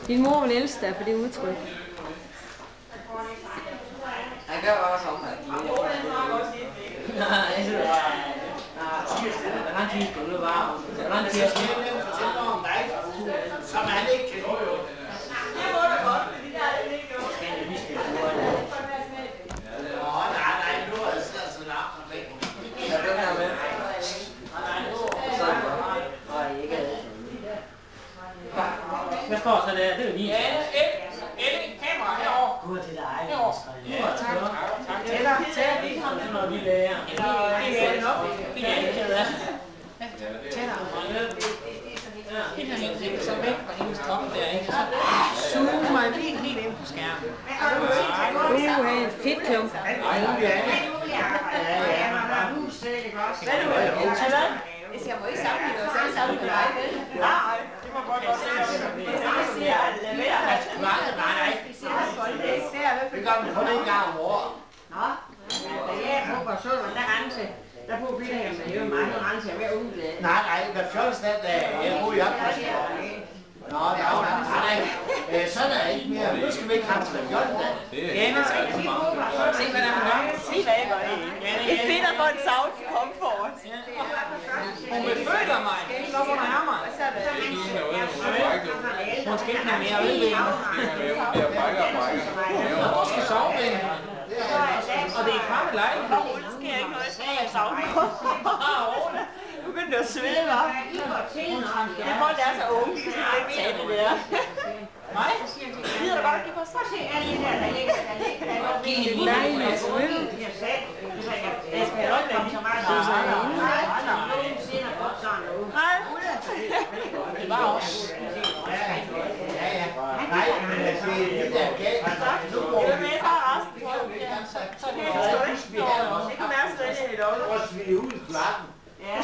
Din mor vil elske dig for det udtryk. Han gør også om det. Nej, det var... Hvordan tid du var? Hvordan tid du fortæller om dig, som han ikke kan høre. Det må da godt, men det der er det ikke gjort. Skal jeg vise det på det? Nej, nu er det så langt som væk. Ja, det her med. Nej, nu er det ikke. Hvad står så der? Det er jo lige. Elling, kamera herovre. Gud, det er dig. Herovre. Tak. Tæller lige sådan noget, vi lærer. Det er nok. Det er ikke ked af. Tæller. Det er så væk fra hendes top der, ikke? Zoom mig helt ind på skærmen. En fedt klump. Ja. Jeg må ikke samle noget, så samle med dig, vel? Nej, det må godt også sige. Nej. Det gør man kun en gang om året. Nå, da jeg bor på Sønder, der rense. Der bor Peter her, så jeg mange rense hver uge. Nej, hver 14. dag, jeg bor i opkastet. Nå, nej. Sådan er ikke mere. Nu skal vi ikke rense hver 14. dag. Ja, nå, se hvad der er. Se hvad jeg gør. Det er fedt at få en savn komme for os. Hun vil følge mig. Så må der mig. Hun skal ikke have mere ølving. Du skal sove ved. Og det er kramme lejlighed. Der sker ikke noget, så jeg savner. Nu begynder det at svede, hva'? Det folk, der er så unge, de kan simpelthen ikke tage det der. Nej? Gider du godt give på sig? Se alle de der, der ligger. Det er et dejligt øl. Jeg skal jo ikke komme så meget. Nej. Det var også. Ja. Nej, men det der galt. Nu går vi. Jeg tager resten. Så det er sgu ikke. Det kan være sådan lidt i dag. Også vi er ude i klappen. Ja.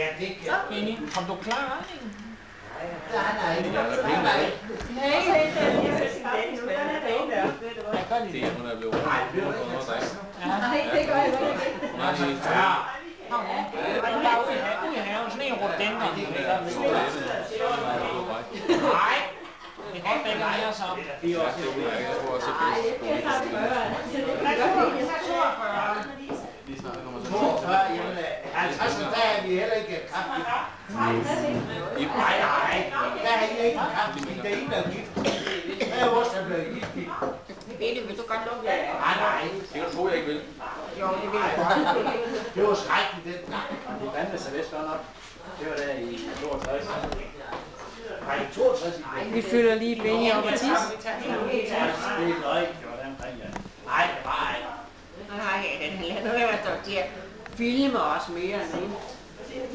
Ja, det kan. Benny, kom du klar, ikke? Nej. Det er hun er blevet. Nej, det gør jeg ikke. Der er ude i haven, sådan en rhododendron. Nej. Det er godt, begge mere så. Det er også det. Jeg tror også, Nej, det bliver faktisk 42, jamen 50, der er vi heller ikke kraftigt. Nej, der er I ikke kraftigt. Det er ikke der gift. Der er også der blevet gift. Benny, vil du godt lukke det? Nej. det tror jeg ikke vil. Jo, det vil jeg godt. Det var skrækkeligt den. De bandede sig vist godt nok. Det var der i 62. Nej, 62. Vi fylder lige Benny op og tis. Det er løg, det var der omkring, ja. Nej, det var ikke. Nej, nu er jeg stået til at filme os mere end en.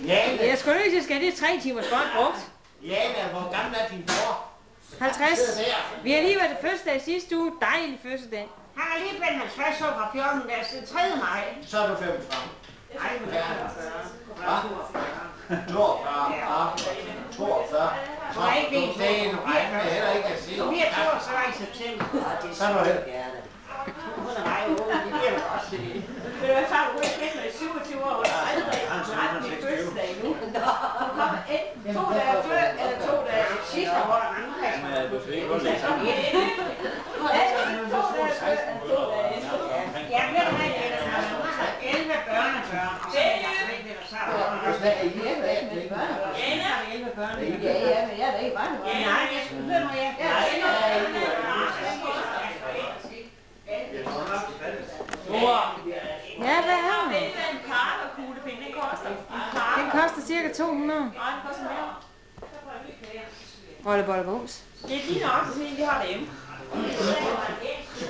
Jane, Jeg skulle ikke sige, det er 3 timers godt brugt. Jane, hvor gammel er din bror? 50. Vi har lige været til fødselsdag sidste uge. Dejlig fødselsdag. Han er lige blevet 50 år fra 14. der siden 3. maj. Så er du 35. Nej, men det er 42. 42. Så det er en regn, jeg heller ikke kan sige. Du bliver 42 i september. Så er du helt. Hun er meget ung, det bliver du også. Ved du hvad, far, du har kendt mig i 27 år, og jeg har aldrig haft min fødselsdag nu. Hun kommer enten 2 dage før, eller 2 dage sidste, hvor der er mange plads. Men du skal ikke godt læse sammen. Ja, 2 dage før, eller 2 dage efter. Ja, ved du hvad, hun har 11 børnebørn, og så er jeg ikke ved dig sammen. Hvad er I her? Hvad er det? Ja, jeg har 11 børnebørn. Ja, men jeg er da ikke bare Ja, nej, jeg skulle høre mig, ja. Ja, hvad er Det det? er en parkerkuglepind, det koster. Den koster cirka 200. Nej, det koster mere. Bolle bums. Det er lige nok, sådan vi har derhjemme.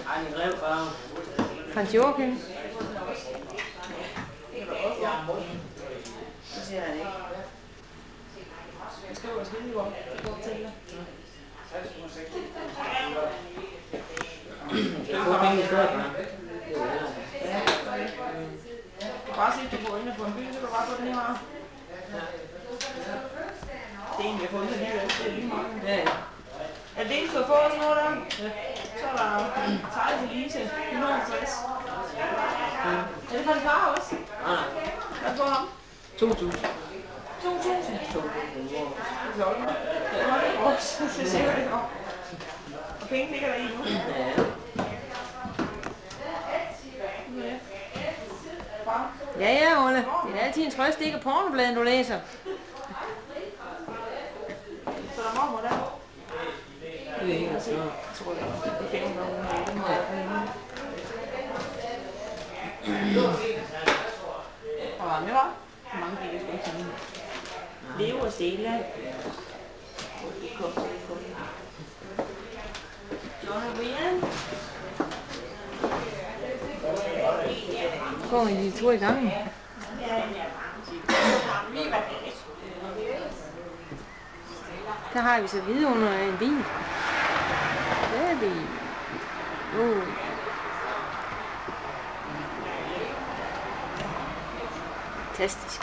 Ej, en rev farve. Prins Joachim. Så ser jeg det ikke. Jeg skriver skille i hvor. Det er kun en før, Bare se, du går ind og får en by, så kan du bare få den her. Det er en, vi har fundet den her, det er lige meget. Ja. Er det ikke så få sådan noget der? Så er der Thijs og Lise, 150. Er det for en far også? Nej. Hvad får ham? 2.000. 2.000? Det er flot. Det ser godt. Og penge ligger der i nu. Ja, Olle. Det er altid en trøst, det ikke er pornobladen, du læser. Så der mormor der. Det er ikke så. Tror jeg. Det er Og med var? Hvor mange penge skal jeg tage? Leve og Stella. John og Brian. Går en lille tur i gangen. Der har vi så vidunder af en bil. Det er bil. Fantastisk.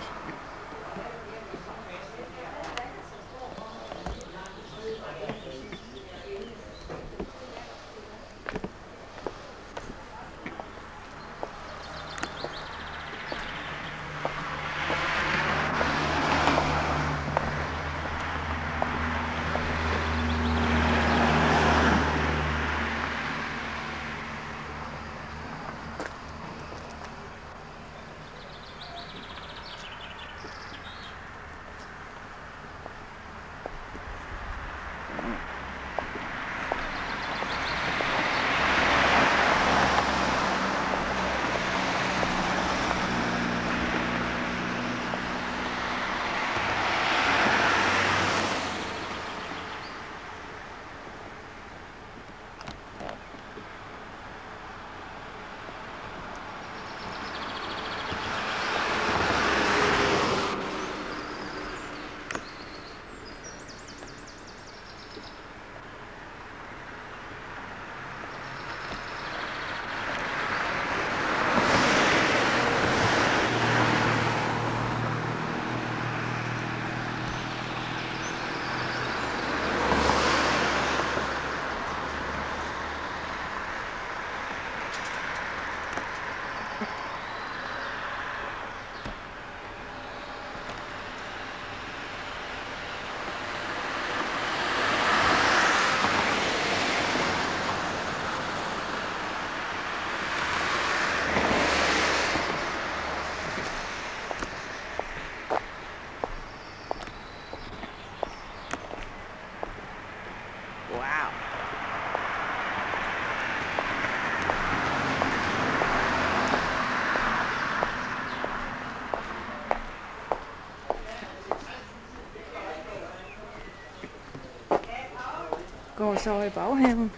Går så i baghaven.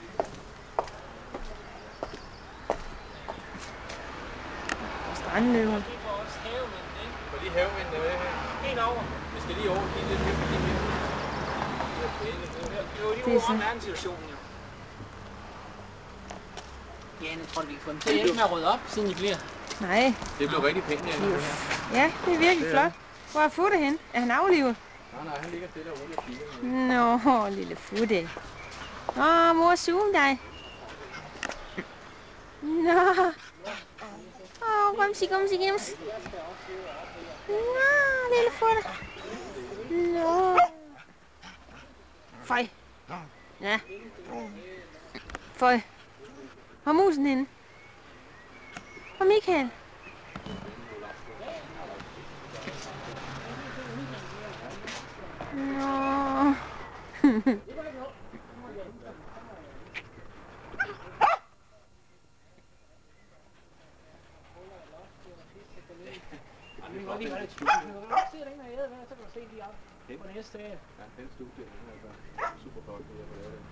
Og strandløber. For lige havvinden er med her. En over. Vi skal lige over. Lige lidt mere. Det er så. Situationen, jo. Ja, jeg tror, vi kan få dem til ikke med at rydde op, siden I bliver. Nej. Det blev rigtig pænt, ja. Ja, det er virkelig flot. Hvor er Futte hen? Er han aflivet? Nej, han ligger stille og roligt og kigger. Nå, lille Futte. Åh, mor, zoom dig. Nå. Åh, gumsi. Nå, lille Futte. Nå. Føj. Ja. Føj. Hvor er musen henne? Og Michael? Nå. Den studie, den er super flot, at jeg får lavet den.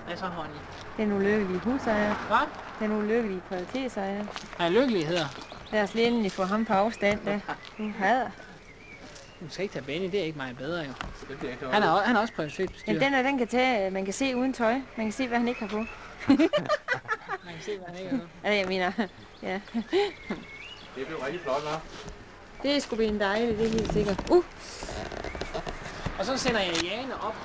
Hvad så, Honey? Den ulykkelige husejer. Hvad? Den ulykkelige prioritetsejer. Ej, lykkelig hedder. Lad os lige endelig få ham på afstand, da. Du hader. Du skal ikke tage Benny, det er ikke meget bedre, jo. Han Han er også prioritetbestyrer. Men den kan tage, man kan se uden tøj. Man kan se, hvad han ikke har på. Man kan se, hvad han ikke har. Altså, jeg mener, ja. Det blev rigtig flot, hva'? Det er sgu blive en dejlig, det er helt sikkert. Og så sender jeg Jane op.